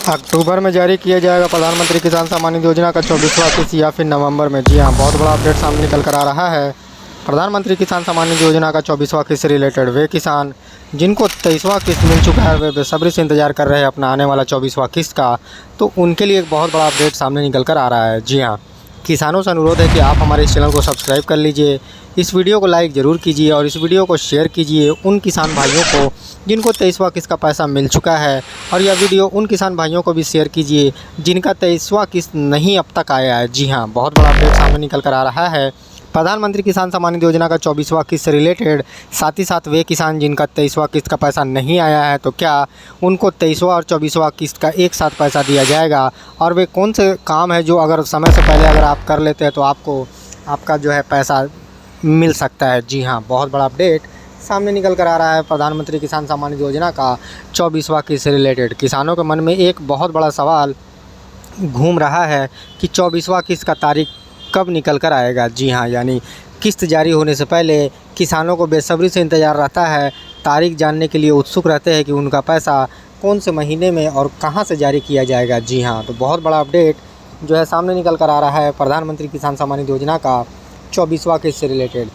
अक्टूबर में जारी किया जाएगा प्रधानमंत्री किसान सम्मान निधि योजना का 24वां किस्त या फिर नवंबर में। जी हाँ, बहुत बड़ा अपडेट सामने निकल कर आ रहा है। प्रधानमंत्री किसान सम्मान निधि योजना का 24वां किस्त से रिलेटेड वे किसान जिनको 23वां किस्त मिल चुका है वे बेसब्री से इंतजार कर रहे हैं अपना आने वाला 24वां किस्त का, तो उनके लिए एक बहुत बड़ा अपडेट सामने निकल कर आ रहा है। जी हाँ, किसानों से अनुरोध है कि आप हमारे इस चैनल को सब्सक्राइब कर लीजिए, इस वीडियो को लाइक ज़रूर कीजिए और इस वीडियो को शेयर कीजिए उन किसान भाइयों को जिनको 23वां किस्त का पैसा मिल चुका है, और यह वीडियो उन किसान भाइयों को भी शेयर कीजिए जिनका 23वां किस्त नहीं अब तक आया है। जी हाँ, बहुत बड़ा अपडेट सामने निकल कर आ रहा है। प्रधानमंत्री किसान सम्मान निधि योजना का 24वां किस्त से रिलेटेड, साथ ही साथ वे किसान जिनका 23वां किस्त का पैसा नहीं आया है, तो क्या उनको 23वां और 24वां किस्त का एक साथ पैसा दिया जाएगा, और वे कौन से काम है जो अगर समय से पहले अगर आप कर लेते हैं तो आपको आपका जो है पैसा मिल सकता है। जी हाँ, बहुत बड़ा अपडेट सामने निकल कर आ रहा है प्रधानमंत्री किसान सम्मान निधि योजना का 24वां किस्त से रिलेटेड। किसानों के मन में एक बहुत बड़ा सवाल घूम रहा है कि 24वां किस्त का तारीख कब निकल कर आएगा। जी हाँ, यानी किस्त जारी होने से पहले किसानों को बेसब्री से इंतज़ार रहता है, तारीख जानने के लिए उत्सुक रहते हैं कि उनका पैसा कौन से महीने में और कहां से जारी किया जाएगा। जी हाँ, तो बहुत बड़ा अपडेट जो है सामने निकल कर आ रहा है प्रधानमंत्री किसान सम्मान निधि योजना का 24वां किस्त से रिलेटेड,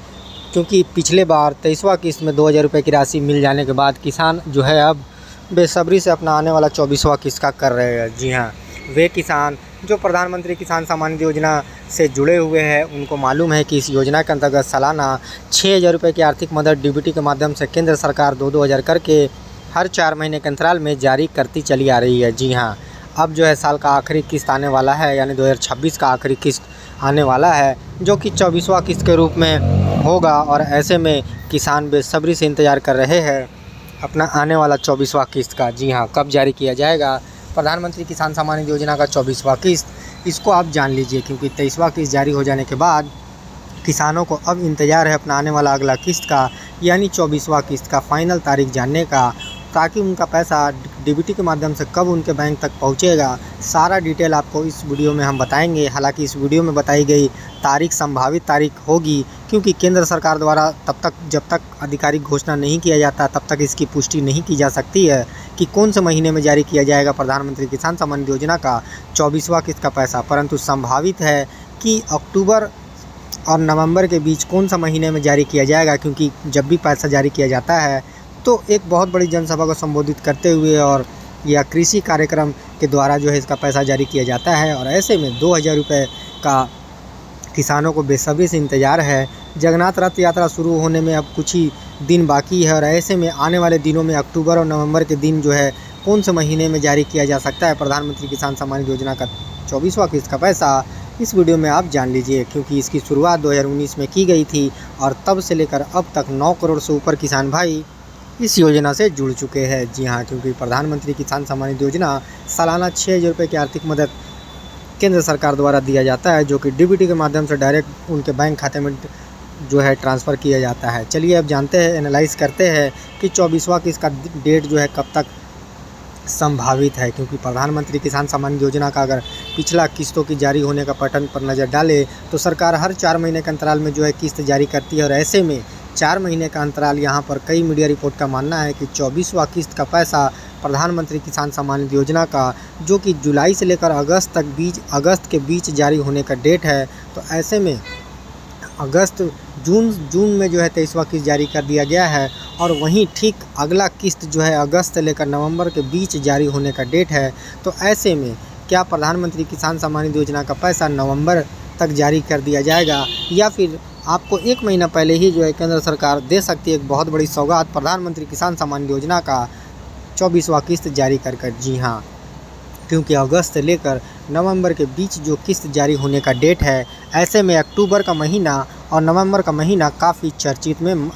क्योंकि पिछले बार 23वां किस्त में 2000 रुपये की राशि मिल जाने के बाद किसान जो है अब बेसब्री से अपना आने वाला 24वां किस्त का कर रहे हैं। जी हाँ, वे किसान जो प्रधानमंत्री किसान सम्मान निधि योजना से जुड़े हुए हैं उनको मालूम है कि इस योजना के अंतर्गत सालाना 6000 रुपये की आर्थिक मदद डीबीटी के माध्यम से केंद्र सरकार 2-2 हज़ार करके हर 4 महीने के अंतराल में जारी करती चली आ रही है। जी हाँ, अब जो है साल का आखिरी किस्त आने वाला है, यानी 2026 का आखिरी किस्त आने वाला है जो कि 24वां किस्त के रूप में होगा, और ऐसे में किसान बेसब्री से इंतज़ार कर रहे हैं अपना आने वाला 24वां किस्त का। जी हाँ, कब जारी किया जाएगा प्रधानमंत्री किसान सम्मान निधि योजना का 24वां किस्त, इसको आप जान लीजिए, क्योंकि 23वां किस्त जारी हो जाने के बाद किसानों को अब इंतज़ार है अपना आने वाला अगला किस्त का, यानी 24वां किस्त का फ़ाइनल तारीख जानने का, ताकि उनका पैसा डीबीटी के माध्यम से कब उनके बैंक तक पहुंचेगा, सारा डिटेल आपको इस वीडियो में हम बताएंगे। हालांकि इस वीडियो में बताई गई तारीख संभावित तारीख होगी, क्योंकि केंद्र सरकार द्वारा जब तक आधिकारिक घोषणा नहीं किया जाता तब तक इसकी पुष्टि नहीं की जा सकती है कि कौन से महीने में जारी किया जाएगा प्रधानमंत्री किसान सम्मान निधि योजना का 24वां किस्त का पैसा। परंतु संभावित है कि अक्टूबर और नवंबर के बीच कौन सा महीने में जारी किया जाएगा, क्योंकि जब भी पैसा जारी किया जाता है तो एक बहुत बड़ी जनसभा को संबोधित करते हुए और या कृषि कार्यक्रम के द्वारा जो है इसका पैसा जारी किया जाता है, और ऐसे में 2000 रुपये का किसानों को बेसब्री से इंतज़ार है। जगन्नाथ रथ यात्रा शुरू होने में अब कुछ ही दिन बाकी है, और ऐसे में आने वाले दिनों में अक्टूबर और नवंबर के दिन जो है कौन से महीने में जारी किया जा सकता है प्रधानमंत्री किसान सम्मान निधि योजना का 24वां किस्त का पैसा, इस वीडियो में आप जान लीजिए। क्योंकि इसकी शुरुआत 2019 में की गई थी और तब से लेकर अब तक 9 करोड़ से ऊपर किसान भाई इस योजना से जुड़ चुके हैं। जी हाँ, क्योंकि प्रधानमंत्री किसान सम्मान निधि योजना सालाना 6000 रुपये की आर्थिक मदद केंद्र सरकार द्वारा दिया जाता है, जो कि डीबीटी के माध्यम से डायरेक्ट उनके बैंक खाते में जो है ट्रांसफ़र किया जाता है। चलिए अब जानते हैं, एनालाइज करते हैं कि 24वां किस्त का डेट जो है कब तक संभावित है। क्योंकि प्रधानमंत्री किसान सम्मान निधि योजना का अगर पिछला किस्तों की जारी होने का पैटर्न पर नज़र डाले तो सरकार हर 4 महीने के अंतराल में जो है किस्त जारी करती है, और ऐसे में 4 महीने का अंतराल यहाँ पर कई मीडिया रिपोर्ट का मानना है कि 24वां किस्त का पैसा प्रधानमंत्री किसान सम्मान निधि योजना का, जो कि जुलाई से लेकर अगस्त तक अगस्त के बीच जारी होने का डेट है, तो ऐसे में जून में जो है 23वां किस्त जारी कर दिया गया है, और वहीं ठीक अगला किस्त जो है अगस्त से लेकर नवंबर के बीच जारी होने का डेट है। तो ऐसे में क्या प्रधानमंत्री किसान सम्मान निधि योजना का पैसा नवंबर तक जारी कर दिया जाएगा, या फिर आपको 1 महीना पहले ही जो है केंद्र सरकार दे सकती है एक बहुत बड़ी सौगात प्रधानमंत्री किसान सम्मान निधि योजना का 24वां किस्त जारी कर। जी हाँ, क्योंकि अगस्त से लेकर नवंबर के बीच जो किस्त जारी होने का डेट है, ऐसे में अक्टूबर का महीना और नवंबर का महीना काफ़ी चर्चित में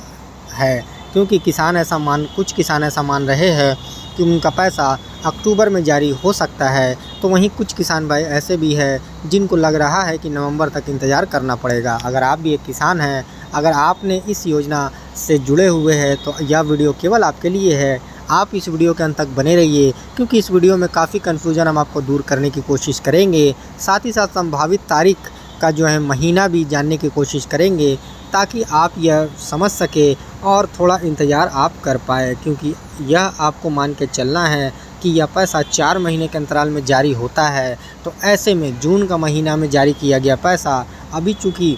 है, क्योंकि कुछ किसान ऐसा मान रहे हैं कि उनका पैसा अक्टूबर में जारी हो सकता है, तो वहीं कुछ किसान भाई ऐसे भी हैं जिनको लग रहा है कि नवंबर तक इंतज़ार करना पड़ेगा। अगर आप भी एक किसान हैं, अगर आपने इस योजना से जुड़े हुए हैं, तो यह वीडियो केवल आपके लिए है। आप इस वीडियो के अंत तक बने रहिए, क्योंकि इस वीडियो में काफ़ी कन्फ्यूजन हम आपको दूर करने की कोशिश करेंगे, साथ ही साथ संभावित तारीख का जो है महीना भी जानने की कोशिश करेंगे, ताकि आप यह समझ सके और थोड़ा इंतज़ार आप कर पाए, क्योंकि यह आपको मान के चलना है कि यह पैसा 4 महीने के अंतराल में जारी होता है। तो ऐसे में जून का महीना में जारी किया गया पैसा अभी चूँकि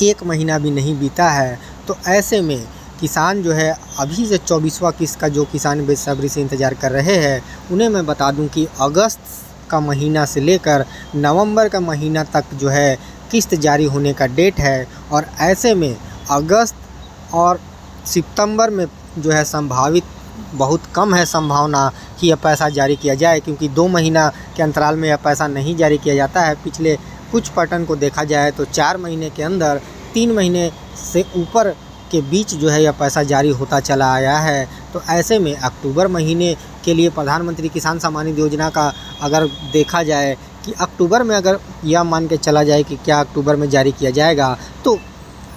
1 महीना भी नहीं बीता है, तो ऐसे में किसान जो है अभी से 24वां किस्त का जो किसान बेसब्री से इंतज़ार कर रहे हैं, उन्हें मैं बता दूं कि अगस्त का महीना से लेकर नवंबर का महीना तक जो है किस्त जारी होने का डेट है। और ऐसे में अगस्त और सितंबर में जो है संभावित बहुत कम है संभावना कि यह पैसा जारी किया जाए, क्योंकि 2 महीना के अंतराल में यह पैसा नहीं जारी किया जाता है। पिछले कुछ पैटर्न को देखा जाए तो 4 महीने के अंदर 3 महीने से ऊपर के बीच जो है यह पैसा जारी होता चला आया है। तो ऐसे में अक्टूबर महीने के लिए प्रधानमंत्री किसान सम्मान निधि योजना का अगर देखा जाए कि अक्टूबर में अगर यह मान के चला जाए कि क्या अक्टूबर में जारी किया जाएगा, तो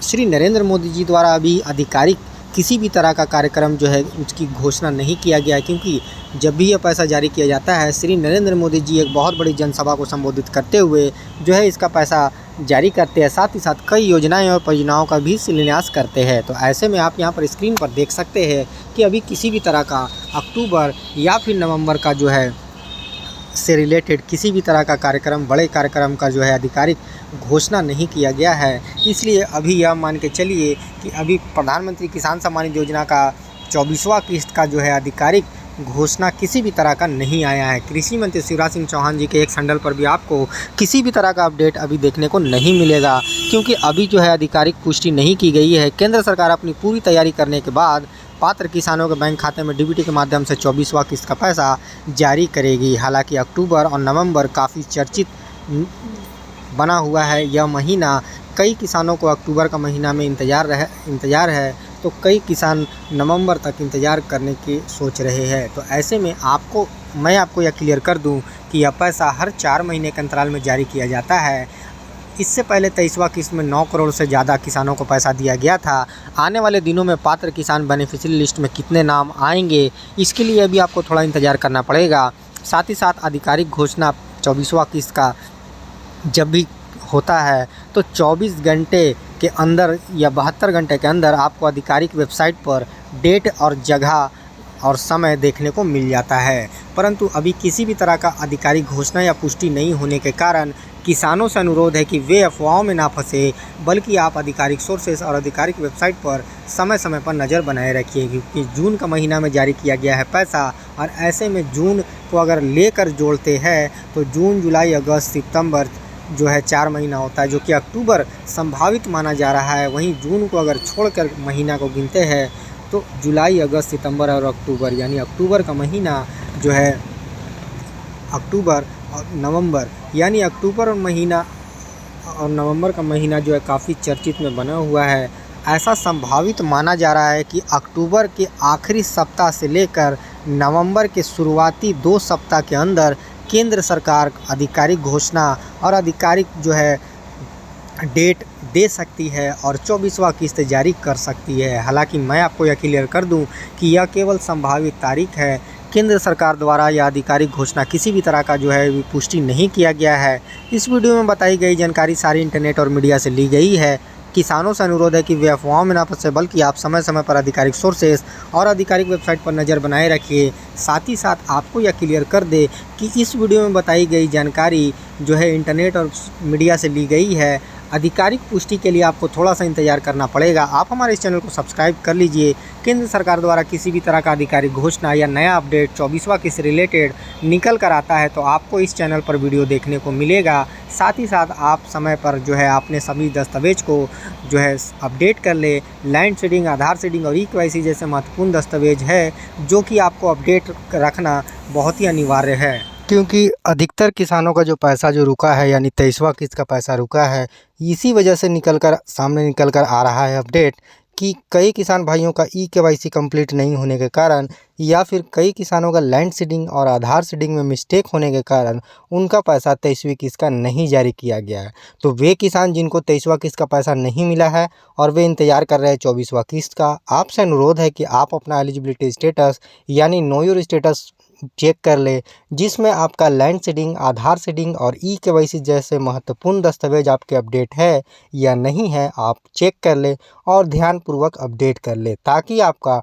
श्री नरेंद्र मोदी जी द्वारा अभी आधिकारिक किसी भी तरह का कार्यक्रम जो है उसकी घोषणा नहीं किया गया है, क्योंकि जब भी यह पैसा जारी किया जाता है श्री नरेंद्र मोदी जी एक बहुत बड़ी जनसभा को संबोधित करते हुए जो है इसका पैसा जारी करते हैं, साथ ही साथ कई योजनाएं और परियोजनाओं का भी शिलान्यास करते हैं। तो ऐसे में आप यहां पर स्क्रीन पर देख सकते हैं कि अभी किसी भी तरह का अक्टूबर या फिर नवंबर का जो है से रिलेटेड किसी भी तरह का कार्यक्रम, बड़े कार्यक्रम का जो है आधिकारिक घोषणा नहीं किया गया है। इसलिए अभी यह मान के चलिए कि अभी प्रधानमंत्री किसान सम्मान निधि योजना का 24वां किस्त का जो है आधिकारिक घोषणा किसी भी तरह का नहीं आया है। कृषि मंत्री शिवराज सिंह चौहान जी के एक संडल पर भी आपको किसी भी तरह का अपडेट अभी देखने को नहीं मिलेगा, क्योंकि अभी जो है आधिकारिक पुष्टि नहीं की गई है। केंद्र सरकार अपनी पूरी तैयारी करने के बाद पात्र किसानों के बैंक खाते में डीबीटी के माध्यम से 24वां किस्त का पैसा जारी करेगी। हालांकि अक्टूबर और नवंबर काफ़ी चर्चित बना हुआ है यह महीना। कई किसानों को अक्टूबर का महीना में इंतज़ार है, तो कई किसान नवंबर तक इंतज़ार करने की सोच रहे हैं। तो ऐसे में मैं आपको यह क्लियर कर दूं कि यह पैसा हर 4 महीने के अंतराल में जारी किया जाता है। इससे पहले 23वां किस्त में 9 करोड़ से ज़्यादा किसानों को पैसा दिया गया था। आने वाले दिनों में पात्र किसान बेनिफिशियरी लिस्ट में कितने नाम आएंगे, इसके लिए भी आपको थोड़ा इंतज़ार करना पड़ेगा। साथ ही साथ आधिकारिक घोषणा 24वां किस्त का जब भी होता है तो 24 घंटे के अंदर या 72 घंटे के अंदर आपको आधिकारिक वेबसाइट पर डेट और जगह और समय देखने को मिल जाता है। परंतु अभी किसी भी तरह का आधिकारिक घोषणा या पुष्टि नहीं होने के कारण किसानों से अनुरोध है कि वे अफवाहों में ना फंसे, बल्कि आप आधिकारिक सोर्सेस और आधिकारिक वेबसाइट पर समय समय पर नज़र बनाए रखिए, क्योंकि जून का महीना में जारी किया गया है पैसा। और ऐसे में जून को अगर लेकर जोड़ते हैं तो जून, जुलाई, अगस्त, सितंबर जो है 4 महीना होता है, जो कि अक्टूबर संभावित माना जा रहा है। वहीं जून को अगर छोड़कर महीना को गिनते हैं तो जुलाई, अगस्त, सितंबर और अक्टूबर, यानी अक्टूबर का महीना जो है अक्टूबर और नवंबर, यानी अक्टूबर और नवंबर का महीना जो है काफ़ी चर्चित में बना हुआ है। ऐसा संभावित माना जा रहा है कि अक्टूबर के आखिरी सप्ताह से लेकर नवंबर के शुरुआती 2 सप्ताह के अंदर केंद्र सरकार आधिकारिक घोषणा और आधिकारिक जो है डेट दे सकती है और 24वां किस्त जारी कर सकती है। हालांकि मैं आपको यह क्लियर कर दूं कि यह केवल संभावित तारीख है। केंद्र सरकार द्वारा यह आधिकारिक घोषणा किसी भी तरह का जो है पुष्टि नहीं किया गया है। इस वीडियो में बताई गई जानकारी सारी इंटरनेट और मीडिया से ली गई है। किसानों से अनुरोध है कि वे अफवाहों में ना फंसे, बल्कि आप समय समय पर आधिकारिक सोर्सेस और आधिकारिक वेबसाइट पर नज़र बनाए रखिए। साथ ही साथ आपको यह क्लियर कर दे कि इस वीडियो में बताई गई जानकारी जो है इंटरनेट और मीडिया से ली गई है। आधिकारिक पुष्टि के लिए आपको थोड़ा सा इंतजार करना पड़ेगा। आप हमारे इस चैनल को सब्सक्राइब कर लीजिए। केंद्र सरकार द्वारा किसी भी तरह का आधिकारिक घोषणा या नया अपडेट 24वां किस्त रिलेटेड निकल कर आता है तो आपको इस चैनल पर वीडियो देखने को मिलेगा। साथ ही साथ आप समय पर जो है अपने सभी दस्तावेज को जो है अपडेट कर ले। लैंड सीडिंग, आधार सीडिंग और ई-केवाईसी जैसे महत्वपूर्ण दस्तावेज है जो कि आपको अपडेट रखना बहुत ही अनिवार्य है, क्योंकि अधिकतर किसानों का जो पैसा जो रुका है, यानी 23वां किस्त का पैसा रुका है, इसी वजह से सामने निकल कर आ रहा है अपडेट कि कई किसान भाइयों का ई-केवाईसी कंप्लीट नहीं होने के कारण या फिर कई किसानों का लैंड सीडिंग और आधार सीडिंग में मिस्टेक होने के कारण उनका पैसा 23वीं किस्त का नहीं जारी किया गया है। तो वे किसान जिनको 23वां किस्त का पैसा नहीं मिला है और वे इंतजार कर रहे हैं 24वां किस्त का, आपसे अनुरोध है कि आप अपना एलिजिबिलिटी स्टेटस यानी नो योर स्टेटस चेक कर ले, जिसमें आपका लैंड सीडिंग, आधार सीडिंग और ई-केवाईसी जैसे महत्वपूर्ण दस्तावेज आपके अपडेट है या नहीं है, आप चेक कर ले और ध्यानपूर्वक अपडेट कर ले, ताकि आपका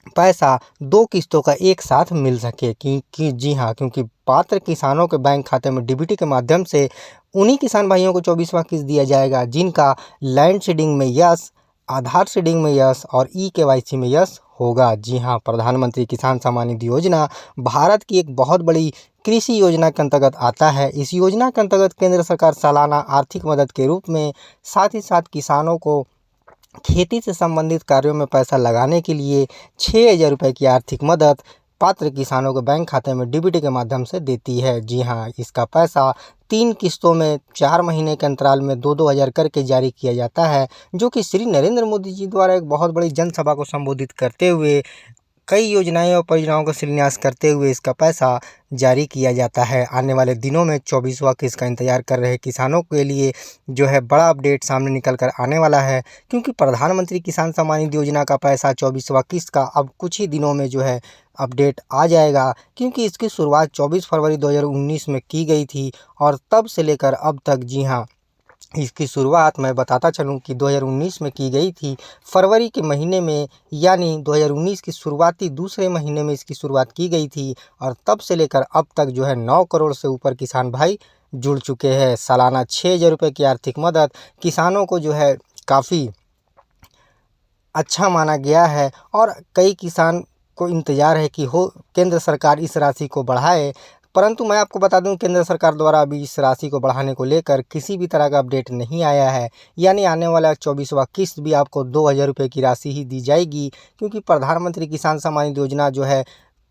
पैसा 2 किस्तों का एक साथ मिल सके। कि जी हाँ, क्योंकि पात्र किसानों के बैंक खाते में डीबीटी के माध्यम से उन्हीं किसान भाइयों को 24वां किस्त दिया जाएगा जिनका लैंड सीडिंग में यस, आधार सीडिंग में यस और ई-केवाईसी में यस होगा। जी हाँ, प्रधानमंत्री किसान सम्मान निधि योजना भारत की एक बहुत बड़ी कृषि योजना के अंतर्गत आता है। इस योजना के अंतर्गत केंद्र सरकार सालाना आर्थिक मदद के रूप में साथ ही साथ किसानों को खेती से संबंधित कार्यों में पैसा लगाने के लिए 6,000 रुपये की आर्थिक मदद पात्र किसानों के बैंक खाते में डीबीटी के माध्यम से देती है। जी हाँ, इसका पैसा 3 किस्तों में 4 महीने के अंतराल में 2-2 हज़ार करके जारी किया जाता है, जो कि श्री नरेंद्र मोदी जी द्वारा एक बहुत बड़ी जनसभा को संबोधित करते हुए कई योजनाएं और परियोजनाओं का शिलान्यास करते हुए इसका पैसा जारी किया जाता है। आने वाले दिनों में 24वां किस्त का इंतजार कर रहे किसानों के लिए जो है बड़ा अपडेट सामने निकल कर आने वाला है, क्योंकि प्रधानमंत्री किसान सम्मान निधि योजना का पैसा 24वां किस्त का अब कुछ ही दिनों में जो है अपडेट आ जाएगा, क्योंकि इसकी शुरुआत 24 फरवरी 2019 में की गई थी और तब से लेकर अब तक जी हाँ, इसकी शुरुआत मैं बताता चलूं कि 2019 में की गई थी। फरवरी के महीने में यानी 2019 की शुरुआती दूसरे महीने में इसकी शुरुआत की गई थी और तब से लेकर अब तक जो है 9 करोड़ से ऊपर किसान भाई जुड़ चुके हैं। सालाना 6,000 रुपये की आर्थिक मदद किसानों को जो है काफ़ी अच्छा माना गया है और कई किसान को इंतज़ार है कि हो केंद्र सरकार इस राशि को बढ़ाए, परंतु मैं आपको बता दूं केंद्र सरकार द्वारा अभी इस राशि को बढ़ाने को लेकर किसी भी तरह का अपडेट नहीं आया है। यानी आने वाला 24वां किस्त भी आपको 2,000 रुपये की राशि ही दी जाएगी, क्योंकि प्रधानमंत्री किसान सम्मान निधि योजना जो है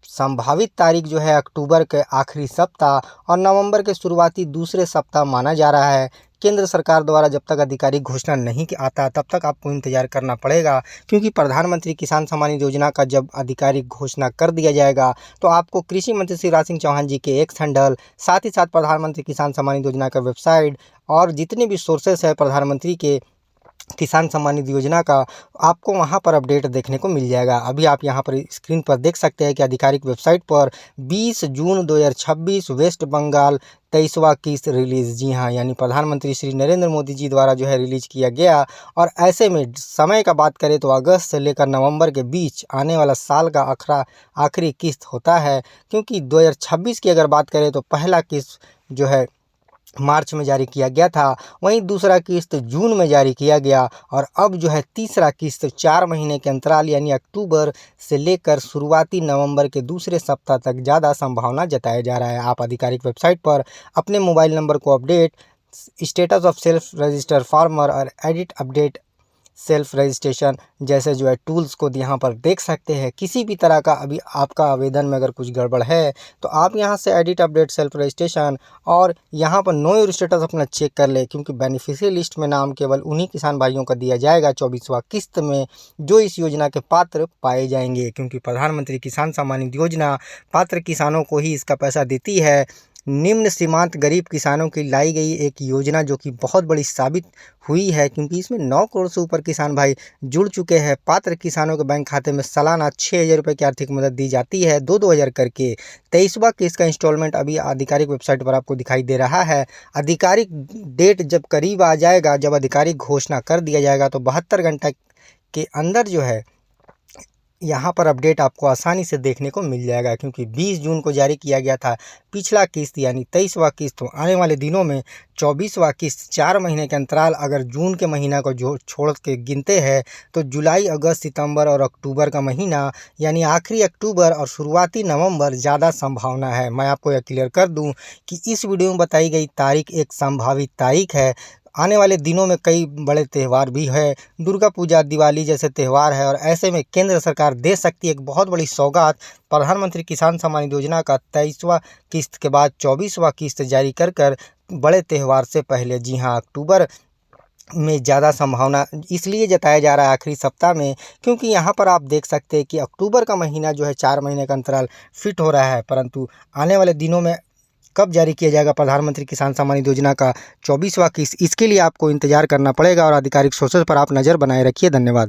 संभावित तारीख जो है अक्टूबर के आखिरी सप्ताह और नवंबर के शुरुआती दूसरे सप्ताह माना जा रहा है। केंद्र सरकार द्वारा जब तक आधिकारिक घोषणा नहीं आता तब तक आपको इंतजार करना पड़ेगा, क्योंकि प्रधानमंत्री किसान सम्मान निधि योजना का जब आधिकारिक घोषणा कर दिया जाएगा तो आपको कृषि मंत्री शिवराज सिंह चौहान जी के एक्स हैंडल, साथ ही साथ प्रधानमंत्री किसान सम्मान निधि योजना का वेबसाइट और जितने भी सोर्सेस है प्रधानमंत्री के किसान सम्मान निधि योजना का, आपको वहां पर अपडेट देखने को मिल जाएगा। अभी आप यहां पर स्क्रीन पर देख सकते हैं कि आधिकारिक वेबसाइट पर 20 जून 2026 वेस्ट बंगाल 23वां किस्त रिलीज़। जी हाँ, यानी प्रधानमंत्री श्री नरेंद्र मोदी जी द्वारा जो है रिलीज़ किया गया। और ऐसे में समय का बात करें तो अगस्त से लेकर नवंबर के बीच आने वाला साल का आखिरी किस्त होता है, क्योंकि 2026 की अगर बात करें तो पहला किस्त जो है मार्च में जारी किया गया था, वहीं दूसरा किस्त जून में जारी किया गया और अब जो है तीसरा किस्त 4 महीने के अंतराल यानी अक्टूबर से लेकर शुरुआती नवंबर के दूसरे सप्ताह तक ज़्यादा संभावना जताया जा रहा है। आप आधिकारिक वेबसाइट पर अपने मोबाइल नंबर को update, status of self register farmer और एडिट अपडेट सेल्फ रजिस्ट्रेशन जैसे जो है टूल्स को यहाँ पर देख सकते हैं। किसी भी तरह का अभी आपका आवेदन में अगर कुछ गड़बड़ है तो आप यहाँ से एडिट अपडेट सेल्फ रजिस्ट्रेशन और यहाँ पर नो योर स्टेटस अपना चेक कर ले, क्योंकि बेनिफिशियरी लिस्ट में नाम केवल उन्हीं किसान भाइयों का दिया जाएगा 24वां किस्त में जो इस योजना के पात्र पाए जाएंगे, क्योंकि प्रधानमंत्री किसान सम्मान निधि योजना पात्र किसानों को ही इसका पैसा देती है। निम्न सीमांत गरीब किसानों की लाई गई एक योजना जो कि बहुत बड़ी साबित हुई है, क्योंकि इसमें 9 करोड़ से ऊपर किसान भाई जुड़ चुके हैं। पात्र किसानों के बैंक खाते में सालाना 6,000 रुपये की आर्थिक मदद दी जाती है, 2-2 हज़ार करके। 23वां किस्त का इंस्टॉलमेंट अभी आधिकारिक वेबसाइट पर आपको दिखाई दे रहा है। आधिकारिक डेट जब करीब आ जाएगा, जब आधिकारिक घोषणा कर दिया जाएगा तो 72 घंटे के अंदर जो है यहाँ पर अपडेट आपको आसानी से देखने को मिल जाएगा, क्योंकि 20 जून को जारी किया गया था पिछला किस्त यानी 23वां किस्त। तो आने वाले दिनों में 24वां किस्त 4 महीने के अंतराल अगर जून के महीना को जो छोड़ के गिनते हैं तो जुलाई, अगस्त, सितंबर और अक्टूबर का महीना यानी आखिरी अक्टूबर और शुरुआती नवंबर ज़्यादा संभावना है। मैं आपको यह क्लियर कर दूं कि इस वीडियो में बताई गई तारीख एक संभावित तारीख है। आने वाले दिनों में कई बड़े त्यौहार भी है, दुर्गा पूजा, दिवाली जैसे त्यौहार है और ऐसे में केंद्र सरकार दे सकती है एक बहुत बड़ी सौगात। प्रधानमंत्री किसान सम्मान निधि योजना का 23वां किस्त के बाद 24वां किस्त जारी कर बड़े त्यौहार से पहले। जी हाँ, अक्टूबर में ज़्यादा संभावना इसलिए जताया जा रहा है आखिरी सप्ताह में, क्योंकि यहाँ पर आप देख सकते हैं कि अक्टूबर का महीना जो है 4 महीने का अंतराल फिट हो रहा है, परंतु आने वाले दिनों में कब जारी किया जाएगा प्रधानमंत्री किसान सम्मान निधि योजना का 24वां किस्त, इसके लिए आपको इंतजार करना पड़ेगा और आधिकारिक सोर्सेज पर आप नज़र बनाए रखिए। धन्यवाद।